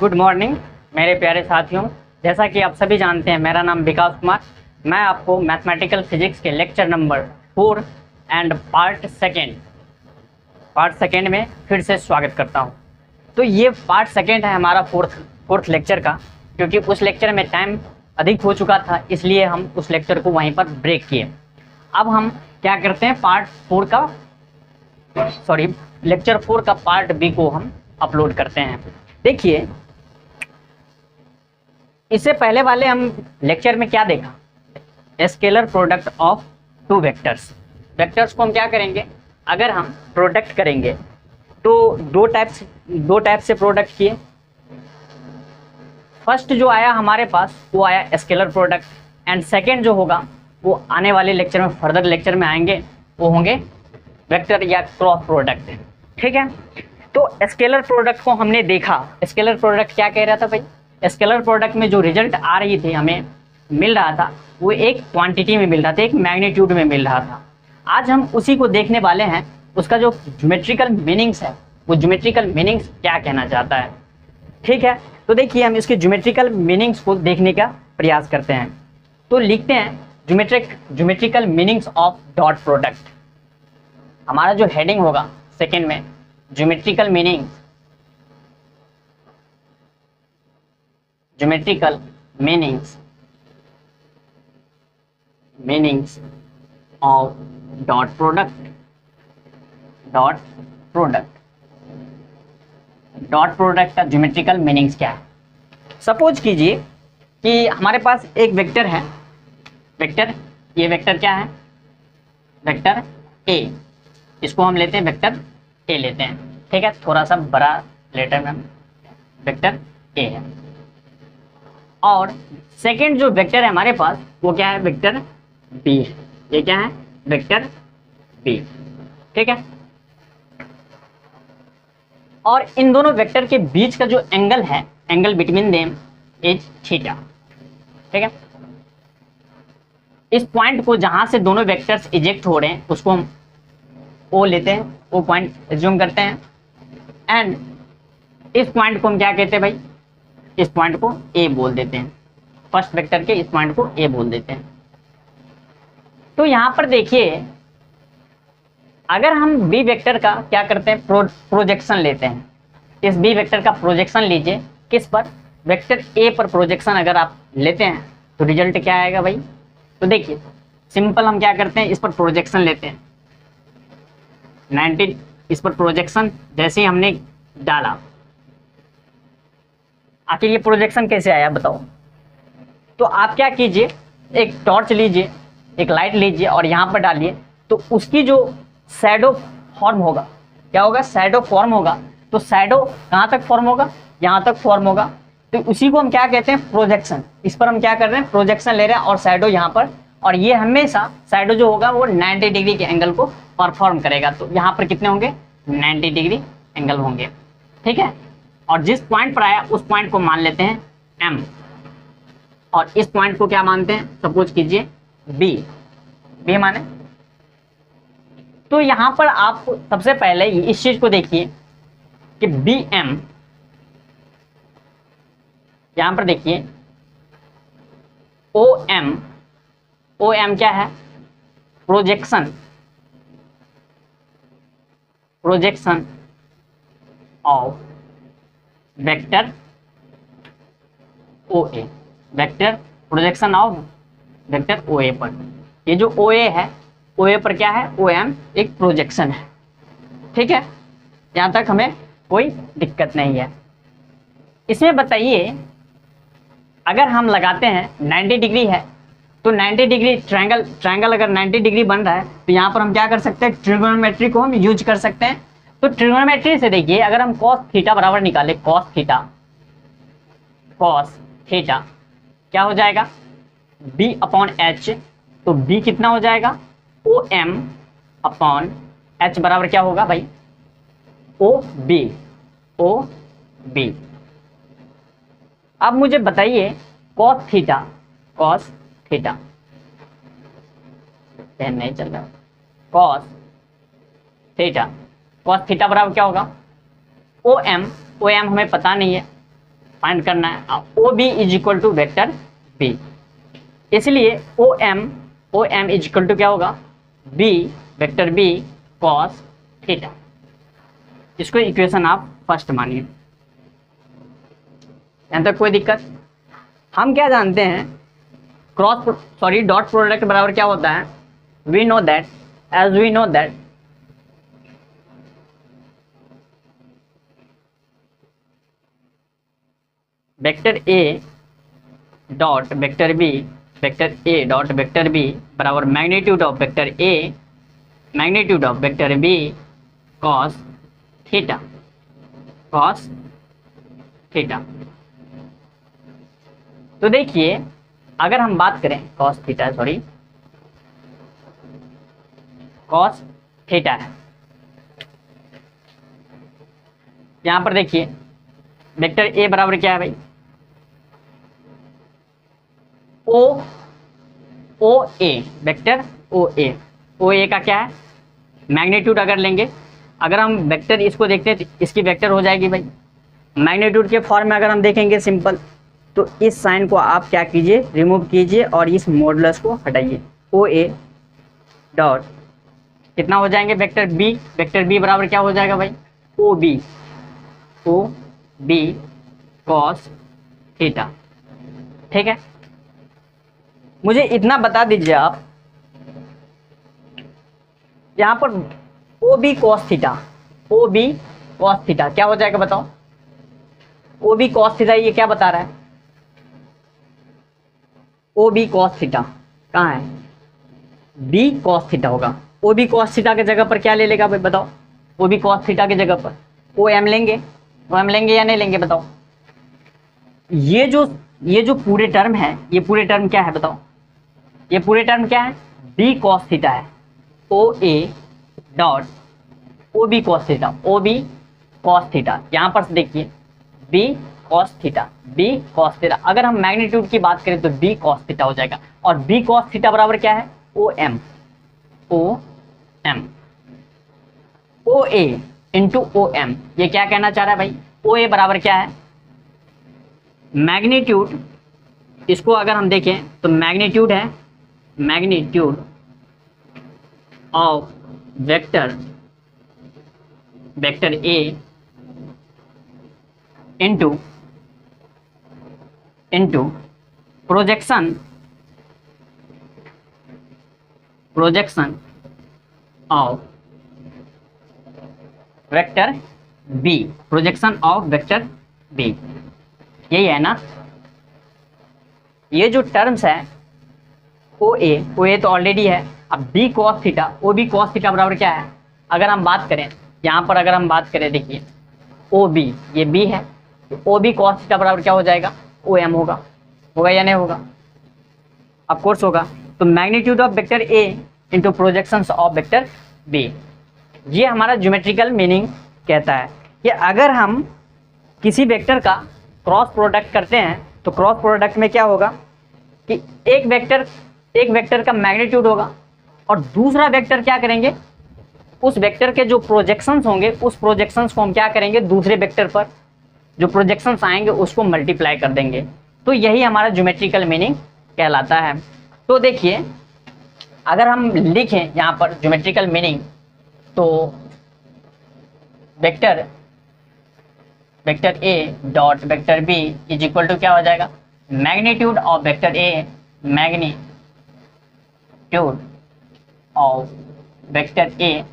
Good morning मेरे प्यारे साथियों। जैसा कि आप सभी जानते हैं, मेरा नाम विकास कुमार। मैं आपको मैथमेटिकल फिजिक्स के lecture number 4 and part second में फिर से स्वागत करता हूं। तो ये पार्ट सेकेंड है हमारा फोर्थ लेक्चर का, क्योंकि उस लेक्चर में टाइम अधिक हो चुका था, इसलिए हम उस लेक्चर को वहीं पर ब्रेक किए। अब हम क्या करते हैं, लेक्चर 4 का पार्ट बी को हम अपलोड करते हैं। देखिए, इससे पहले वाले हम लेक्चर में क्या देखा, scalar product of two vectors. Vectors को हम क्या करेंगे, अगर हम प्रोडक्ट करेंगे तो दो टाइप से प्रोडक्ट किए। फर्स्ट जो आया हमारे पास वो आया स्केलर प्रोडक्ट, एंड सेकेंड जो होगा वो आने वाले लेक्चर में, फर्दर लेक्चर में आएंगे, वो होंगे वेक्टर या क्रॉस प्रोडक्ट। ठीक है, तो स्केलर प्रोडक्ट को हमने देखा। स्केलर प्रोडक्ट क्या कह रहा था भाई, स्केलर प्रोडक्ट में जो रिजल्ट आ रही थी, हमें मिल रहा था, वो एक क्वांटिटी में मिल रहा था, एक मैग्नीट्यूड में मिल रहा था। आज हम उसी को देखने वाले हैं, उसका जो ज्योमेट्रिकल मीनिंग्स है, वो ज्योमेट्रिकल मीनिंग्स क्या कहना चाहता है। ठीक है, तो देखिए हम इसके ज्योमेट्रिकल मीनिंग्स को देखने का प्रयास करते हैं। तो लिखते हैं geometrical meanings of dot product. हमारा जो हेडिंग होगा सेकेंड में, geometrical meanings of dot product. Dot product का ज्योमेट्रिकल मीनिंग्स क्या है। सपोज कीजिए कि हमारे पास एक वेक्टर है, ये वेक्टर क्या है, वेक्टर ए। इसको हम लेते हैं वेक्टर ए लेते हैं। ठीक है, थोड़ा सा बड़ा लेटर में वेक्टर ए है। और सेकेंड जो वेक्टर है हमारे पास, वो क्या है, वेक्टर बी। ये क्या है, वेक्टर बी। ठीक है, और इन दोनों वेक्टर के बीच का जो एंगल है, angle between them is theta. ठीक है, इस पॉइंट को जहां से दोनों वेक्टर्स इजेक्ट हो रहे हैं, उसको हम ओ लेते हैं, ओ पॉइंट एज्यूम करते हैं। एंड इस पॉइंट को हम क्या कहते हैं भाई, इस पॉइंट को ए बोल देते हैं। फर्स्ट वेक्टर के इस पॉइंट को ए बोल देते हैं। तो यहां पर देखिए, अगर हम बी वेक्टर का क्या करते हैं, प्रोजेक्शन लेते हैं। इस बी वेक्टर का प्रोजेक्शन लीजिए, किस पर, वेक्टर ए पर प्रोजेक्शन अगर आप लेते हैं तो रिजल्ट क्या आएगा भाई। तो देखिए सिंपल, हम क्या करते हैं, इस पर प्रोजेक्शन लेते हैं 90। इस पर प्रोजेक्शन जैसे ही हमने डाला, आखिर ये प्रोजेक्शन कैसे आया बताओ। तो आप क्या कीजिए, एक टॉर्च लीजिए, एक लाइट लीजिए और यहाँ पर डालिए, तो उसकी जो शैडो फॉर्म होगा, क्या होगा, शैडो फॉर्म होगा। तो शैडो कहाँ तक फॉर्म होगा, यहाँ तक फॉर्म होगा। तो उसी को हम क्या कहते हैं, प्रोजेक्शन। इस पर हम क्या कर रहे हैं, प्रोजेक्शन ले रहे हैं, और शैडो यहाँ पर, और ये हमेशा शैडो जो होगा वो 90 डिग्री के एंगल को परफॉर्म करेगा। तो यहाँ पर कितने होंगे, 90 डिग्री एंगल होंगे। ठीक है, और जिस पॉइंट पर आया उस पॉइंट को मान लेते हैं M, और इस पॉइंट को क्या मानते हैं, सपोज कीजिए B माने। तो यहां पर आप सबसे पहले इस चीज को देखिए कि BM, यहां पर देखिए OM क्या है, projection of vector OA, vector projection of vector OA पर। ये जो OA है, OA पर क्या है, OM एक प्रोजेक्शन है। ठीक है, यहाँ तक हमें कोई दिक्कत नहीं है। इसमें बताइए, अगर हम लगाते हैं 90 डिग्री है, तो 90 डिग्री ट्रायंगल अगर 90 डिग्री बन रहा है, तो यहाँ पर हम क्या कर सकते हैं, ट्रिगोनोमेट्री को हम यूज कर सकते हैं। तो ट्रिगोनोमेट्री से देखिए, अगर हम cos थीटा बराबर निकाले, cos थीटा क्या हो जाएगा, B/H। तो B कितना हो जाएगा, OM/H बराबर क्या होगा भाई, OB। अब मुझे बताइए cos थीटा पेन नहीं चल रहा, cos थीटा बराबर क्या होगा, OM हमें पता नहीं है, फाइंड करना है। O B is equal to vector B, इसलिए O M is equal to क्या होगा, B vector B cos theta. इसको इक्वेशन आप फर्स्ट मानिए। यहां तक कोई दिक्कत? हम क्या जानते हैं, डॉट प्रोडक्ट बराबर क्या होता है, we know that, as we know that vector A dot vector B, vector A dot vector B बराबर magnitude of vector A magnitude of vector B cos theta, cos theta. तो देखिए अगर हम बात करें cos theta, sorry cos theta है, यहां पर देखिए वेक्टर ए बराबर क्या है भाई, ओ ए, वेक्टर ओ ए का क्या है मैग्नीट्यूड। अगर लेंगे, अगर हम वेक्टर इसको देखते हैं तो इसकी वेक्टर हो जाएगी भाई मैग्नीट्यूड के फॉर्म में। अगर हम देखेंगे सिंपल, तो इस साइन को आप क्या कीजिए, रिमूव कीजिए और इस मॉडुलस को हटाइए। ओ ए डॉट कितना हो जाएंगे वेक्टर बी बराबर क्या हो जाएगा भाई, ओ बी कॉस थीटा। ठीक है, मुझे इतना बता दीजिए आप, यहां पर O B cos theta, O B cos theta क्या हो जाएगा बताओ, ओ बी कॉस थीटा ये क्या बता रहा है, ओ बी कॉस थीटा कहाँ है, बी कॉस थीटा होगा। ओ बी कॉस थीटा की जगह पर क्या ले लेगा भाई बताओ, ओ बी कॉस थीटा की जगह पर ओ एम लेंगे या नहीं लेंगे बताओ। ये जो पूरे टर्म है, ये पूरे टर्म क्या है बताओ, ये पूरे टर्म क्या है, बी कॉस थीटा है। O A dot O B cos theta, O B cos theta, यहां पर देखिए B cos theta, B cos theta. अगर हम मैग्नीट्यूड की बात करें तो बी कॉस थीटा हो जाएगा, और बी कॉस थीटा बराबर क्या है, ओ एम ओ ए इंटू ओ एम। ये क्या कहना चाह रहा है भाई, ओ ए बराबर क्या है मैग्नीट्यूड, इसको अगर हम देखें तो मैग्नीट्यूड है magnitude of vector A into projection of vector B, projection of vector B, यही है ना। ये जो टर्म्स है ओ ए तो ऑलरेडी है, अब B cos theta, O B cos theta बराबर क्या है, अगर हम बात करें यहाँ पर, अगर हम बात करें देखिए ओ बी, ये बी है, ओ बी कॉस थीटा बराबर क्या हो जाएगा, ओ एम होगा या नहीं होगा, ऑफ कोर्स होगा। तो magnitude of vector A into projections of vector B, ये हमारा ज्योमेट्रिकल मीनिंग कहता है कि अगर हम किसी वेक्टर का क्रॉस प्रोडक्ट करते हैं तो क्रॉस प्रोडक्ट में क्या होगा कि एक वेक्टर का मैग्नीट्यूड होगा और दूसरा वेक्टर क्या करेंगे, उस वेक्टर के जो प्रोजेक्शंस होंगे उस प्रोजेक्शंस को हम क्या करेंगे, दूसरे वेक्टर पर जो प्रोजेक्शंस आएंगे उसको मल्टीप्लाई कर देंगे। तो यही हमारा ज्योमेट्रिकल मीनिंग कहलाता है। तो देखिए अगर हम लिखें यहाँ पर ज्योमेट्रिकल मीनिंग, तो vector A dot vector B is equal to क्या हो जाएगा, magnitude of vector A magnitude of vector A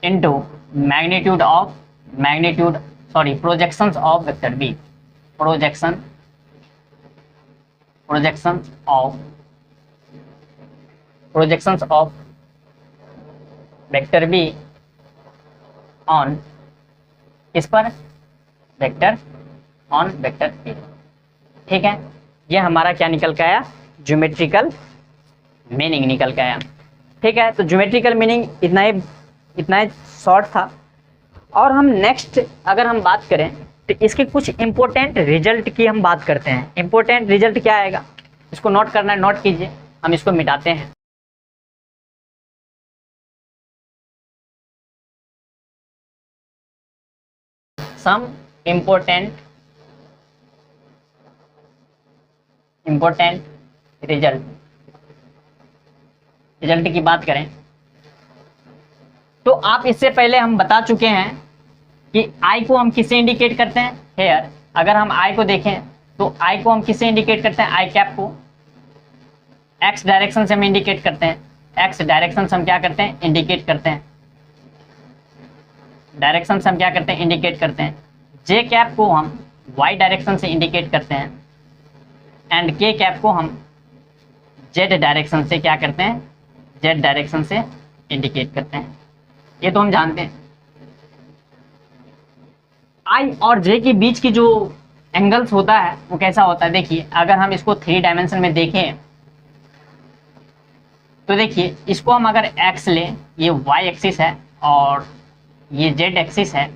into projections of vector B, projections of vector B on इस पर वेक्टर ऑन वेक्टर ए। ठीक है, ये हमारा क्या निकल के आया, ज्योमेट्रिकल मीनिंग निकल के आया। ठीक है, तो ज्योमेट्रिकल मीनिंग इतना ही शॉर्ट था। और हम नेक्स्ट अगर हम बात करें तो इसके कुछ इंपॉर्टेंट रिजल्ट की हम बात करते हैं। इंपॉर्टेंट रिजल्ट क्या आएगा, इसको नोट करना है, नोट कीजिए, हम इसको मिटाते हैं। सम इम्पोर्टेंट रिजल्ट की बात करें तो आप इससे पहले हम बता चुके हैं कि आई को हम किससे इंडिकेट करते हैं, हेयर। अगर हम आई को देखें तो आई को हम किससे इंडिकेट करते हैं, आई कैप को एक्स डायरेक्शन से हम इंडिकेट करते हैं, एक्स डायरेक्शन से हम क्या करते हैं, इंडिकेट करते हैं, डायरेक्शन से हम क्या करते हैं, इंडिकेट करते हैं। जे कैप को हम वाई डायरेक्शन से इंडिकेट करते हैं एंड के कैप को हम जेड डायरेक्शन से क्या करते हैं, जेड डायरेक्शन से इंडिकेट करते हैं। ये तो हम जानते हैं। आई और जे के बीच की जो एंगल्स होता है वो कैसा होता है, देखिए अगर हम इसको 3 डायमेंशन में देखें तो देखिए इसको हम अगर एक्स लें, ये वाई एक्सिस है और ये जेड एक्सिस है,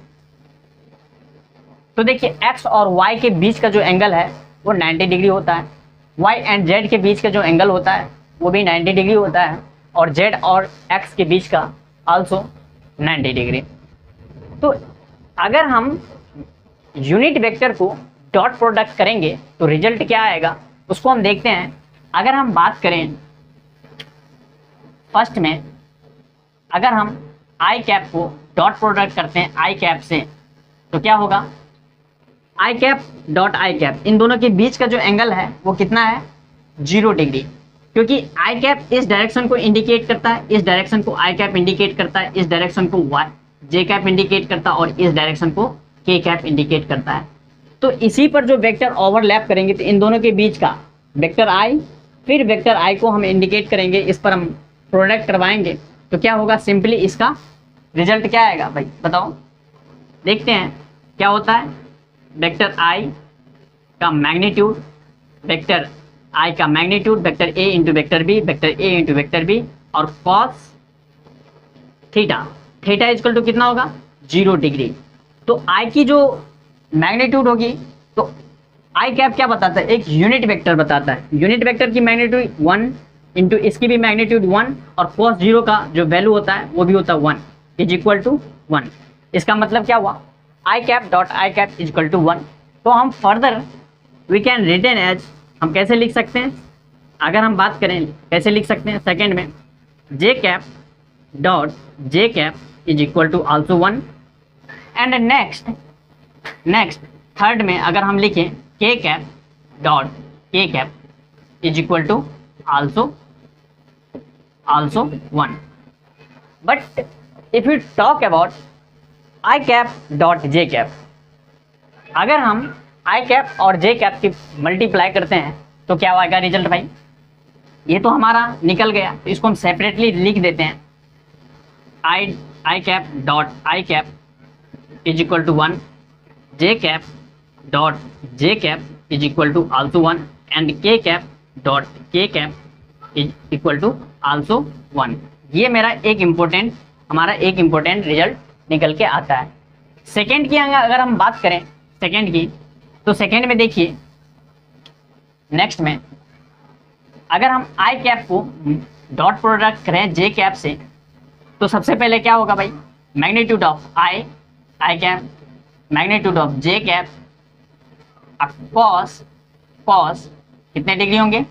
तो देखिए एक्स और वाई के बीच का जो एंगल है वो 90 डिग्री होता है, वाई एंड जेड के बीच का जो एंगल होता है वो भी 90 डिग्री होता है और जेड और एक्स के बीच का आल्सो 90 डिग्री। तो अगर हम unit vector co dot product करेंगे तो रिजल्ट क्या आएगा उसको हम देखते हैं। अगर हम बात करें फर्स्ट में, अगर हम आई कैप को डॉट प्रोडक्ट करते हैं आई कैप से तो क्या होगा, आई कैप डॉट आई कैप, इन दोनों के बीच का जो एंगल है वो कितना है, 0 डिग्री, क्योंकि आई कैप इस डायरेक्शन को इंडिकेट करता है, इस डायरेक्शन को आई कैप इंडिकेट करता है, इस डायरेक्शन को वाई जे कैप इंडिकेट करता है और इस डायरेक्शन को के कैप इंडिकेट करता है। तो इसी पर जो वेक्टर ओवरलैप करेंगे तो इन दोनों के बीच का वेक्टर आई, फिर वेक्टर आई को हम इंडिकेट करेंगे, इस पर हम प्रोडक्ट करवाएंगे तो क्या होगा, सिंपली इसका रिजल्ट क्या आएगा भाई बताओ। देखते हैं क्या होता है, वेक्टर आई का मैग्नीट्यूड, वेक्टर आई का magnitude, vector A into vector B, vector A into vector B और cos theta, theta equal to कितना होगा, 0 डिग्री। तो आई की जो मैग्नीट्यूड होगी तो आई कैप क्या बताता है, एक यूनिट वेक्टर बताता है, यूनिट वेक्टर की मैग्नीट्यूड 1 इंटू इसकी भी मैग्नीट्यूड 1 और cos 0 का जो वैल्यू होता है वो भी होता है 1 इज इक्वल टू 1। इसका मतलब क्या हुआ, I cap dot I cap is equal to 1। तो हम further we can written as, हम कैसे लिख सकते हैं, अगर हम बात करें कैसे लिख सकते हैं, सेकेंड में J cap dot J cap is equal to also 1 and next third में अगर हम लिखें K cap dot K cap is equal to also 1। But if you talk about I cap dot J cap, अगर हम आई cap और जे cap की multiply करते हैं तो क्या आएगा रिजल्ट भाई, ये तो हमारा निकल गया, तो इसको हम सेपरेटली लिख देते हैं, I cap dot I cap is equal to 1, J cap dot J cap is equal to also 1 and K cap dot K cap is equal to also 1। ये मेरा हमारा एक इम्पोर्टेंट रिजल्ट निकल के आता है। सेकेंड की अगर हम बात करें सेकेंड की, तो सेकेंड में देखिए नेक्स्ट में अगर हम आई कैप को डॉट प्रोडक्ट करें जे कैप से तो सबसे पहले क्या होगा भाई, magnitude of I cap, magnitude of J cap, cos कितने डिग्री होंगे,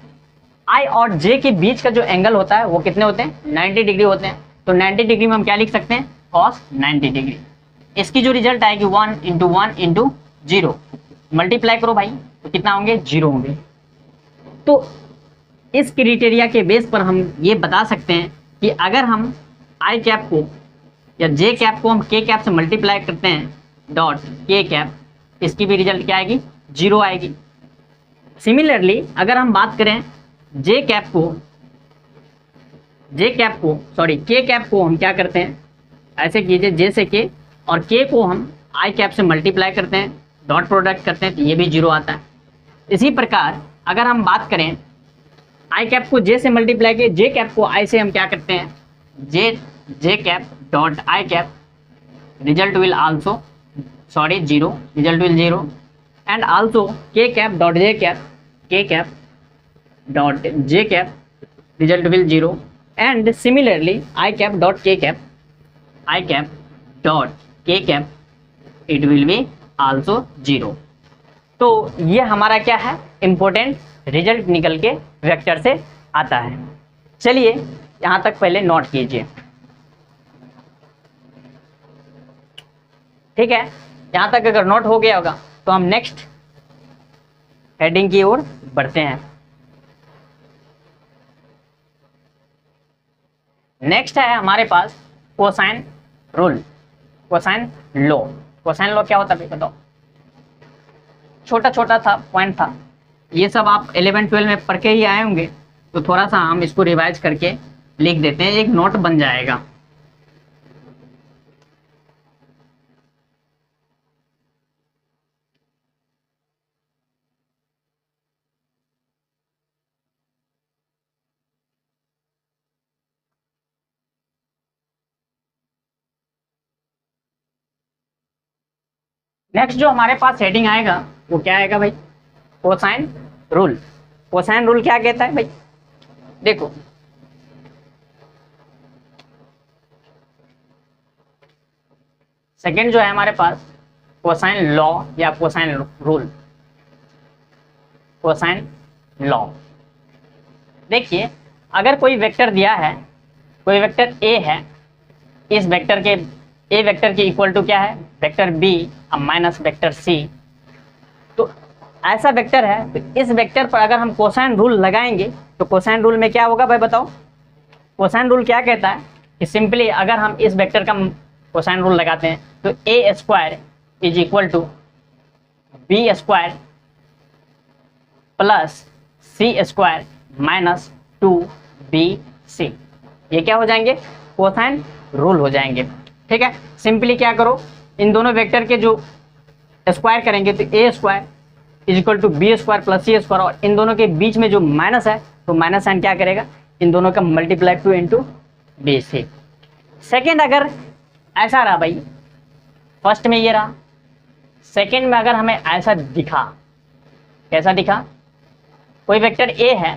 आई और जे के बीच का जो एंगल होता है वो कितने होते हैं, 90 डिग्री होते हैं। तो 90 डिग्री में हम क्या लिख सकते हैं, कॉस 90 डिग्री। इसकी जो रिजल्ट आएगी 1 इंटू 1 इंटू 0, मल्टीप्लाई करो भाई तो कितना होंगे, 0 होंगे। तो इस क्राइटेरिया के बेस पर हम ये बता सकते हैं कि अगर हम आई कैप को या जे कैप को हम के कैप से मल्टीप्लाई करते हैं डॉट के कैप, इसकी भी रिजल्ट क्या आएगी, 0 आएगी। सिमिलरली अगर हम बात करें के कैप को हम क्या करते हैं, ऐसे कीजिए जे से के और के को हम आई कैप से मल्टीप्लाई करते हैं, डॉट प्रोडक्ट करते हैं तो ये भी 0 आता है। इसी प्रकार अगर हम बात करें आई कैप को जे से मल्टीप्लाई किए, जे कैप को आई से हम क्या करते हैं, J cap dot I cap, result will also 0, result will 0 and also K cap dot J cap, K cap dot J cap, result will 0 and similarly I cap dot K cap, I cap dot K cap, it will be also 0। तो ये हमारा क्या है, important result निकल के vector से आता है। चलिए यहां तक पहले नोट कीजिए, ठीक है। यहां तक अगर नोट हो गया होगा तो हम नेक्स्ट हेडिंग की ओर बढ़ते हैं। नेक्स्ट है हमारे पास cosine rule, cosine law. Cosine law क्या होता है बताओ? छोटा छोटा था पॉइंट था, ये सब आप 11-12 में पढ़ के ही आए होंगे, तो थोड़ा सा हम इसको रिवाइज करके लिख देते हैं, एक नोट बन जाएगा। नेक्स्ट जो हमारे पास हेडिंग आएगा वो क्या आएगा भाई? Cosine rule. कोसाइन रूल क्या कहता है भाई? देखो सेकंड जो है हमारे पास कोसाइन लॉ या कोसाइन रूल। कोसाइन लॉ, देखिए अगर कोई वेक्टर दिया है, कोई वेक्टर ए है, इस वेक्टर के ए वेक्टर के इक्वल टू क्या है? Vector B minus vector C. तो ऐसा वेक्टर है, तो इस वेक्टर पर अगर हम कोसाइन रूल लगाएंगे तो कोसाइन रूल में क्या होगा भाई बताओ? कोसाइन रूल क्या कहता है कि सिंपली अगर हम इस वेक्टर का कोसाइन रूल लगाते हैं तो A square is equal to B square plus C square minus 2bc। ये क्या हो जाएंगे? कोसाइन रूल हो जाएंगे, ठीक है। सिंपली क्या करो, इन दोनों वेक्टर के जो स्क्वायर करेंगे तो A square is equal to B square plus C square, और इन दोनों के बीच में जो माइनस है तो माइनस साइन क्या करेगा? इन दोनों का multiply 2 into B C. Second अगर ऐसा रहा भाई, फर्स्ट में ये रहा, सेकेंड में अगर हमें ऐसा दिखा, कैसा दिखा? कोई वेक्टर ए है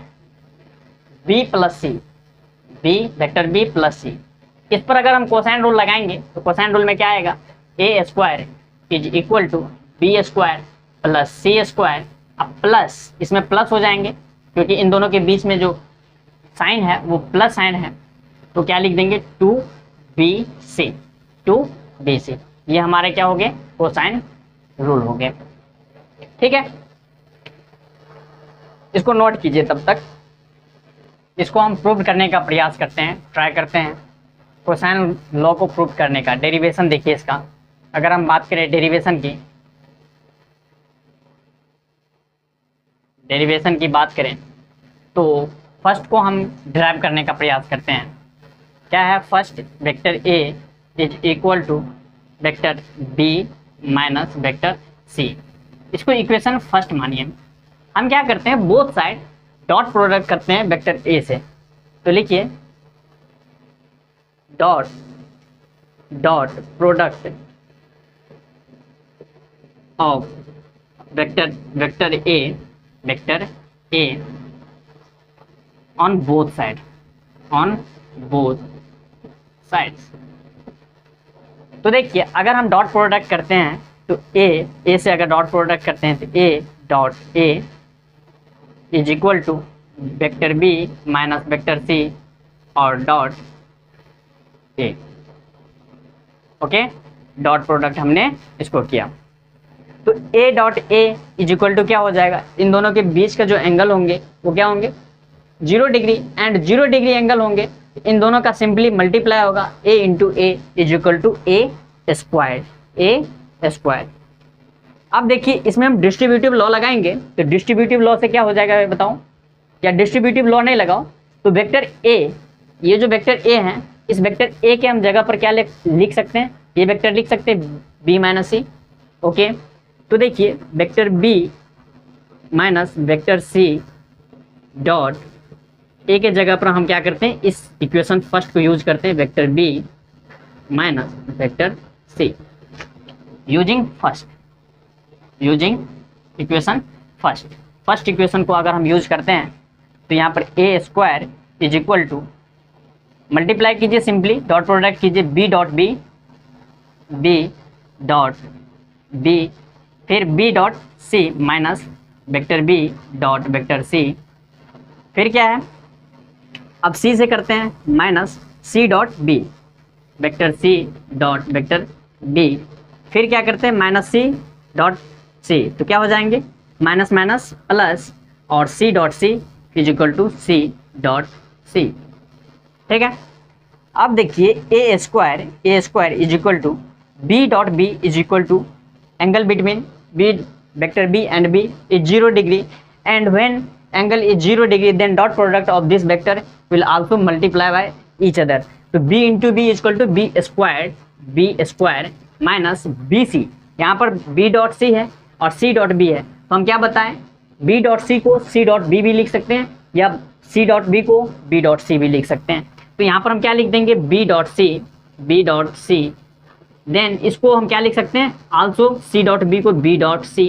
बी प्लस सी, बी वेक्टर बी प्लस सी, इस पर अगर हम कोसाइन रूल लगाएंगे तो कोसाइन रूल में क्या आएगा? A square is equal to B square plus C square, अब प्लस इसमें प्लस हो जाएंगे क्योंकि इन दोनों के बीच में जो साइन है वो प्लस साइन है, तो क्या लिख देंगे? 2bc, 2bc। ये हमारे क्या हो गए? कोसाइन रूल हो गए, ठीक है। इसको नोट कीजिए, तब तक इसको हम प्रूव करने का प्रयास करते हैं, ट्राई करते हैं कोसाइन लॉ को प्रूव करने का। डेरिवेशन देखिए इसका, अगर हम बात करें डेरिवेशन की बात करें तो फर्स्ट को हम डिराइव करने का प्रयास करते हैं। क्या है? First vector A is equal to vector B minus vector C. इसको इक्वेशन फर्स्ट मानिए। हम क्या करते हैं? बोथ साइड डॉट प्रोडक्ट करते हैं वेक्टर ए से, तो लिखिए dot product of vector A on both sides. तो देखिए अगर हम डॉट प्रोडक्ट करते हैं तो ए से अगर डॉट प्रोडक्ट करते हैं तो A dot A is equal to vector B minus vector C और dot A. Okay, dot product हमने इसको किया तो A dot A is equal to क्या हो जाएगा? इन दोनों के बीच का जो एंगल होंगे वो क्या होंगे? 0 डिग्री, एंड 0 डिग्री एंगल होंगे, इन दोनों का सिंपली मल्टीप्लाई होगा, A into A is equal to A square. अब देखिए इसमें हम डिस्ट्रीब्यूटिव लॉ लगाएंगे तो डिस्ट्रीब्यूटिव लॉ से क्या हो जाएगा बताओ? या डिस्ट्रीब्यूटिव लॉ नहीं लगाओ तो वेक्टर ए, ये जो वेक्टर ए है, इस वेक्टर ए के हम जगह पर क्या लिख सकते हैं? ये वेक्टर लिख सकते हैं बी माइनस सी। ओके, तो देखिए vector B minus vector C dot A के जगह पर हम क्या करते हैं? इस इक्वेशन फर्स्ट को यूज करते हैं, vector B minus vector C using equation first equation को अगर हम यूज करते हैं तो यहाँ पर A square is equal to, multiply कीजिए, सिंपली डॉट प्रोडक्ट कीजिए, बी फिर b dot C minus vector b dot vector c, फिर क्या है, अब c से करते हैं minus c dot b vector c dot vector b, फिर क्या करते हैं माइनस c डॉट c, तो क्या हो जाएंगे माइनस माइनस प्लस और c dot c is equal to c dot c। ठीक है, अब देखिए A square is equal to b dot b is equal to angle between b vector b and b is 0 degree, and when angle is 0 degree then dot product of this vector will also multiply by each other, तो b into B is equal to B square minus B C, यहाँ पर b dot सी है और c dot b है, तो हम क्या बताएं b डॉट सी को c डॉट b भी लिख सकते हैं या c डॉट b को b डॉट c भी लिख सकते हैं, तो यहाँ पर हम क्या लिख देंगे b डॉट c, देन इसको हम क्या लिख सकते हैं आल्सो c डॉट b को b dot c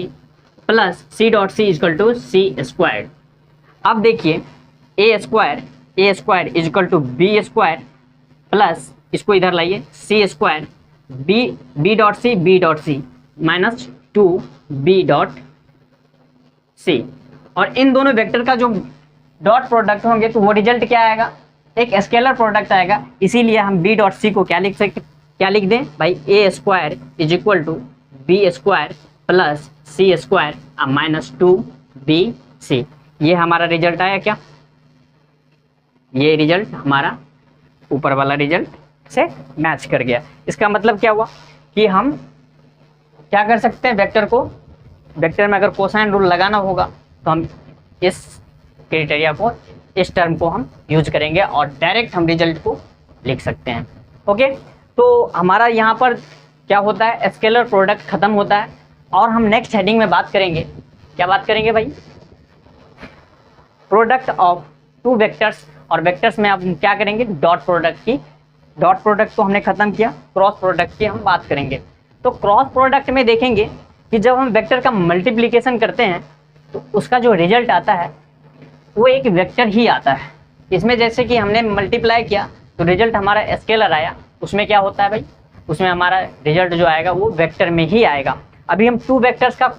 plus c dot c is equal to c square. अब देखिए A square is equal to B square plus इसको इधर लाइए c square b dot c minus 2b dot c, और इन दोनों vector का जो डॉट प्रोडक्ट होंगे तो वो रिजल्ट क्या आएगा, एक स्केलर प्रोडक्ट आएगा, इसीलिए हम b डॉट c को क्या लिख दें भाई A square is equal to B square plus c square minus 2bc। ये हमारा रिजल्ट आया क्या, ये रिजल्ट हमारा ऊपर वाला रिजल्ट से मैच कर गया। इसका मतलब क्या हुआ कि हम क्या कर सकते हैं, वेक्टर में अगर कोसाइन रूल लगाना होगा तो हम इस क्राइटेरिया को, इस टर्म को हम यूज करेंगे और डायरेक्ट हम रिजल्ट को लिख सकते हैं। ओके, तो हमारा यहाँ पर क्या होता है, स्केलर प्रोडक्ट खत्म होता है, और हम नेक्स्ट हेडिंग में बात करेंगे, क्या बात करेंगे भाई, प्रोडक्ट ऑफ टू वेक्टर्स, और वेक्टर्स में अब क्या करेंगे डॉट प्रोडक्ट की, डॉट प्रोडक्ट को हमने खत्म किया, क्रॉस प्रोडक्ट की हम बात करेंगे। तो क्रॉस प्रोडक्ट में देखेंगे कि जब हम वेक्टर का मल्टीप्लिकेशन करते हैं तो उसका जो रिजल्ट आता है वो एक वेक्टर ही आता है। इसमें जैसे कि हमने मल्टीप्लाई किया तो रिजल्ट हमारा स्केलर आया, उसमें क्या होता है भाई, उसमें हमारा रिजल्ट जो आएगा वो वेक्टर में ही आएगा। अभी हम 2 वेक्टर्स का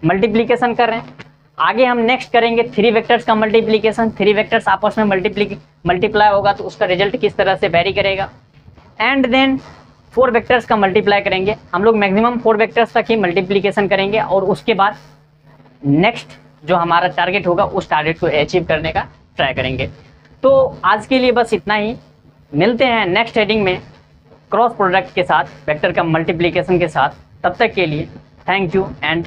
मल्टीप्लिकेशन कर रहे हैं, आगे हम नेक्स्ट करेंगे 3 वेक्टर्स का मल्टीप्लिकेशन। 3 वेक्टर्स आपस में मल्टीप्लाई होगा तो उसका रिजल्ट किस तरह से वेरी करेगा, एंड देन 4 वेक्टर्स का मल्टीप्लाई करेंगे। हम लोग मैक्सिमम 4 वेक्टर्स तक ही मल्टीप्लिकेशन करेंगे और उसके बाद नेक्स्ट जो हमारा टारगेट होगा उस टारगेट को अचीव करने का ट्राई करेंगे। तो आज के लिए बस इतना ही, मिलते हैं नेक्स्ट हेडिंग में क्रॉस प्रोडक्ट के साथ, वेक्टर का मल्टीप्लिकेशन के साथ। तब तक के लिए थैंक यू एंड